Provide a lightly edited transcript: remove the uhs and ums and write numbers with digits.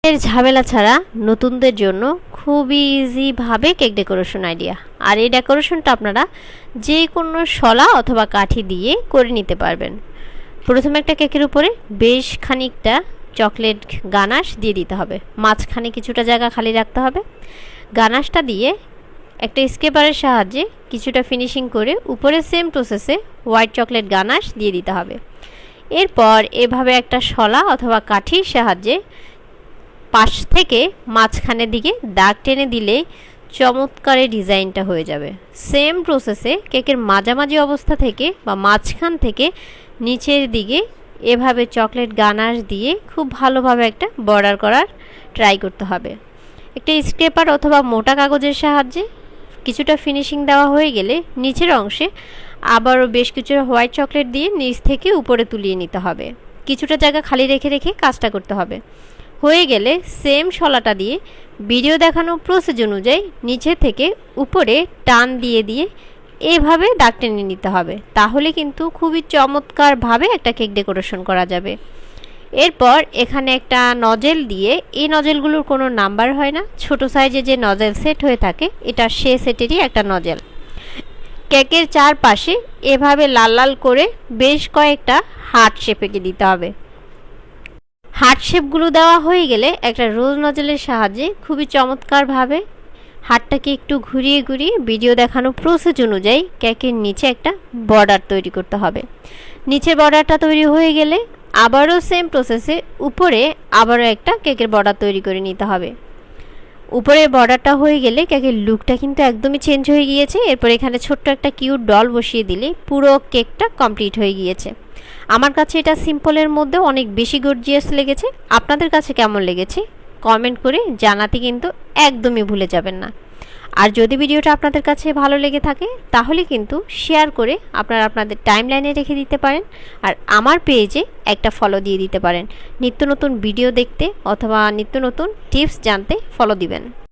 এর ঝামেলা ছাড়া নতুনদের জন্য খুবই ইজিভাবে কেক ডেকোরেশন আইডিয়া। আর এই ডেকোরেশনটা আপনারা যে কোনো শলা অথবা কাঠি দিয়ে করে নিতে পারবেন। প্রথমে একটা কেকের উপরে বেশ খানিকটা চকলেট গানাশ দিয়ে দিতে হবে, মাঝখানে কিছুটা জায়গা খালি রাখতে হবে। গানাশটা দিয়ে একটা স্কেপারের সাহায্যে কিছুটা ফিনিশিং করে উপরে সেম প্রসেসে হোয়াইট চকলেট গানাশ দিয়ে দিতে হবে। এরপর এভাবে একটা শলা অথবা কাঠির সাহায্যে পাশ থেকে মাঝখানের দিকে দাগ টেনে দিলে চমৎকার ডিজাইনটা হয়ে যাবে। সেম প্রসেসে কেকের মাঝামাঝি অবস্থা থেকে বা মাঝখান থেকে নিচের দিকে এভাবে চকলেট গানাশ দিয়ে খুব ভালোভাবে একটা বর্ডার করার ট্রাই করতে হবে। একটা স্ক্রেপার অথবা মোটা কাগজের সাহায্যে কিছুটা ফিনিশিং দেওয়া হয়ে গেলে নিচের অংশে আবারও বেশ কিছুটা হোয়াইট চকলেট দিয়ে নিচ থেকে উপরে তুলিয়ে নিতে হবে। কিছুটা জায়গা খালি রেখে রেখে কাজটা করতে হবে। হয়ে গেলে সেম শলাটা দিয়ে ভিডিও দেখানো প্রসেস অনুযায়ী নিচে থেকে উপরে টান দিয়ে দিয়ে এভাবে দাগ টেনে নিতে হবে। তাহলে কিন্তু খুবই চমৎকারভাবে একটা কেক ডেকোরেশন করা যাবে। এরপর এখানে একটা নজেল দিয়ে, এই নজেলগুলোর কোনো নাম্বার হয় না, ছোট সাইজে যে নজেল সেট হয়ে থাকে এটা সে সেটেরই একটা নজেল। কেকের চারপাশে এভাবে লাল লাল করে বেশ কয়েকটা হার্ট শেপ এঁকে দিতে হবে। হার্ট শেপগুলো দেওয়া হয়ে গেলে একটা রোজ নজেলের সাহায্যে খুবই চমৎকারভাবে হাতটাকে একটু ঘুরিয়ে ঘুরিয়ে ভিডিও দেখানো প্রসেস অনুযায়ী কেকের নিচে একটা বর্ডার তৈরি করতে হবে। নিচে বর্ডারটা তৈরি হয়ে গেলে আবারও সেম প্রসেসে উপরে আবারও একটা কেকের বর্ডার তৈরি করে নিতে হবে। উপরে বর্ডারটা হয়ে গেলে কেকের লুকটা কিন্তু একদমই চেঞ্জ হয়ে গিয়েছে। এরপর এখানে ছোট্ট একটা কিউট ডল বসিয়ে দিলে পুরো কেকটা কমপ্লিট হয়ে গিয়েছে। আমার কাছে এটা সিম্পলের মধ্যে অনেক বেশি গর্জিয়াস লেগেছে। আপনাদের কাছে কেমন লেগেছে কমেন্ট করে জানাতে কিন্তু একদমই ভুলে যাবেন না। আর যদি ভিডিওটা আপনাদের কাছে ভালো লেগে থাকে তাহলে কিন্তু শেয়ার করে আপনারা আপনাদের টাইমলাইনে রেখে দিতে পারেন। আর আমার পেজে একটা ফলো দিয়ে দিতে পারেন। নিত্য নতুন ভিডিও দেখতে অথবা নিত্য নতুন টিপস জানতে ফলো দিবেন।